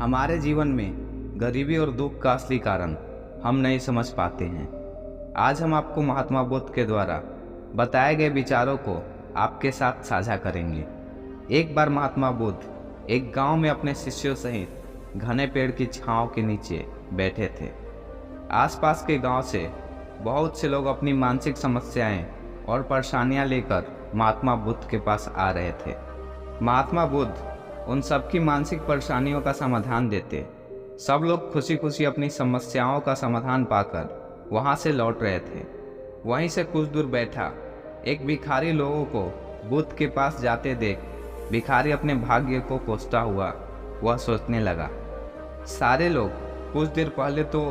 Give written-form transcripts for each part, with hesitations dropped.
हमारे जीवन में गरीबी और दुख का असली कारण हम नहीं समझ पाते हैं। आज हम आपको महात्मा बुद्ध के द्वारा बताए गए विचारों को आपके साथ साझा करेंगे। एक बार महात्मा बुद्ध एक गांव में अपने शिष्यों सहित घने पेड़ की छांव के नीचे बैठे थे। आसपास के गांव से बहुत से लोग अपनी मानसिक समस्याएं और परेशानियां लेकर महात्मा बुद्ध के पास आ रहे थे। महात्मा बुद्ध उन सबकी मानसिक परेशानियों का समाधान देते। सब लोग खुशी खुशी अपनी समस्याओं का समाधान पाकर वहां से लौट रहे थे। वहीं से कुछ दूर बैठा एक भिखारी लोगों को बुद्ध के पास जाते देख भिखारी अपने भाग्य को कोसता हुआ वह सोचने लगा। सारे लोग कुछ देर पहले तो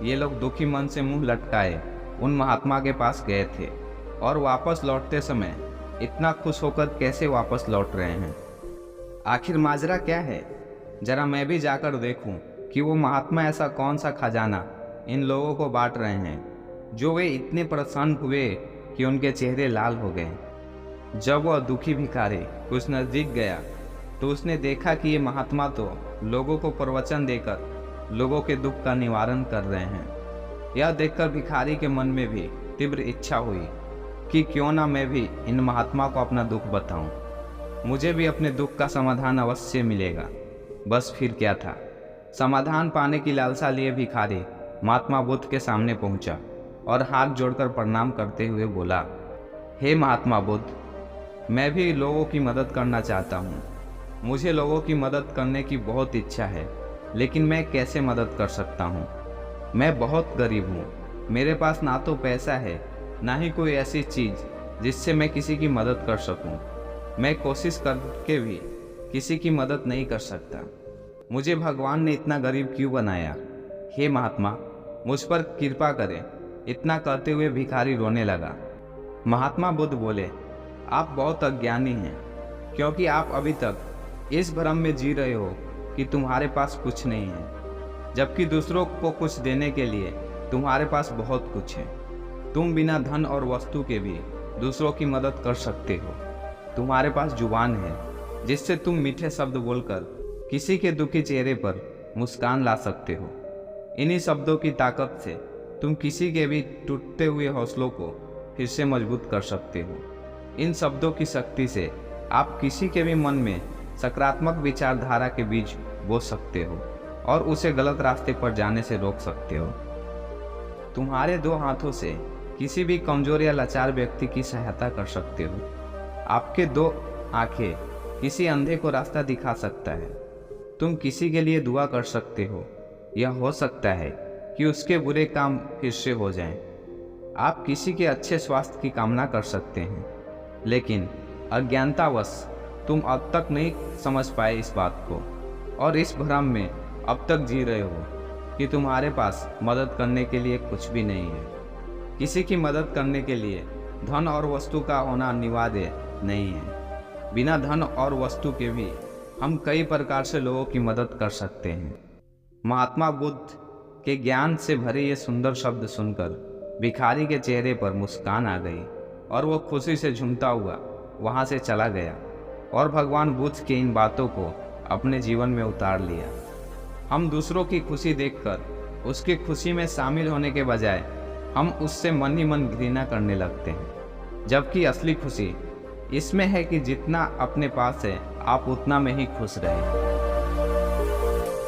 ये लोग दुखी मन से मुंह लटकाए उन महात्मा के पास गए थे और वापस लौटते समय इतना खुश होकर कैसे वापस लौट रहे हैं। आखिर माजरा क्या है? जरा मैं भी जाकर देखूं कि वो महात्मा ऐसा कौन सा खजाना इन लोगों को बांट रहे हैं जो वे इतने प्रसन्न हुए कि उनके चेहरे लाल हो गए। जब वह दुखी भिखारी कुछ नज़दीक गया तो उसने देखा कि ये महात्मा तो लोगों को प्रवचन देकर लोगों के दुख का निवारण कर रहे हैं। यह देखकर भिखारी के मन में भी तीव्र इच्छा हुई कि क्यों ना मैं भी इन महात्मा को अपना दुख बताऊं। मुझे भी अपने दुख का समाधान अवश्य मिलेगा। बस फिर क्या था, समाधान पाने की लालसा लिए भिखारी महात्मा बुद्ध के सामने पहुंचा और हाथ जोड़कर प्रणाम करते हुए बोला, हे महात्मा बुद्ध, मैं भी लोगों की मदद करना चाहता हूँ। मुझे लोगों की मदद करने की बहुत इच्छा है, लेकिन मैं कैसे मदद कर सकता हूँ? मैं बहुत गरीब हूँ। मेरे पास ना तो पैसा है, ना ही कोई ऐसी चीज़ जिससे मैं किसी की मदद कर सकूँ। मैं कोशिश करके भी किसी की मदद नहीं कर सकता। मुझे भगवान ने इतना गरीब क्यों बनाया? हे महात्मा, मुझ पर कृपा करें। इतना करते हुए भिखारी रोने लगा। महात्मा बुद्ध बोले, आप बहुत अज्ञानी हैं, क्योंकि आप अभी तक इस भ्रम में जी रहे हो कि तुम्हारे पास कुछ नहीं है, जबकि दूसरों को कुछ देने के लिए तुम्हारे पास बहुत कुछ है। तुम बिना धन और वस्तु के भी दूसरों की मदद कर सकते हो। तुम्हारे पास जुबान है जिससे तुम मीठे शब्द बोलकर किसी के दुखी चेहरे पर मुस्कान ला सकते हो। इन्हीं शब्दों की ताकत से तुम किसी के भी टूटते हुए हौसलों को फिर से मजबूत कर सकते हो। इन शब्दों की शक्ति से आप किसी के भी मन में सकारात्मक विचारधारा के बीज बो सकते हो और उसे गलत रास्ते पर जाने से रोक सकते हो। तुम्हारे दो हाथों से किसी भी कमजोर या लाचार व्यक्ति की सहायता कर सकते हो। आपके दो आंखें किसी अंधे को रास्ता दिखा सकता है। तुम किसी के लिए दुआ कर सकते हो। यह हो सकता है कि उसके बुरे काम फिर से हो जाएं। आप किसी के अच्छे स्वास्थ्य की कामना कर सकते हैं, लेकिन अज्ञानतावश तुम अब तक नहीं समझ पाए इस बात को और इस भ्रम में अब तक जी रहे हो कि तुम्हारे पास मदद करने के लिए कुछ भी नहीं है। किसी की मदद करने के लिए धन और वस्तु का होना अनिवार्य नहीं है। बिना धन और वस्तु के भी हम कई प्रकार से लोगों की मदद कर सकते हैं। महात्मा बुद्ध के ज्ञान से भरे ये सुंदर शब्द सुनकर भिखारी के चेहरे पर मुस्कान आ गई और वो खुशी से झूमता हुआ वहाँ से चला गया और भगवान बुद्ध की इन बातों को अपने जीवन में उतार लिया। हम दूसरों की खुशी देखकर उसकी खुशी में शामिल होने के बजाय हम उससे मन ही मन घृणा करने लगते हैं, जबकि असली खुशी इसमें है कि जितना अपने पास है आप उतना में ही खुश रहें।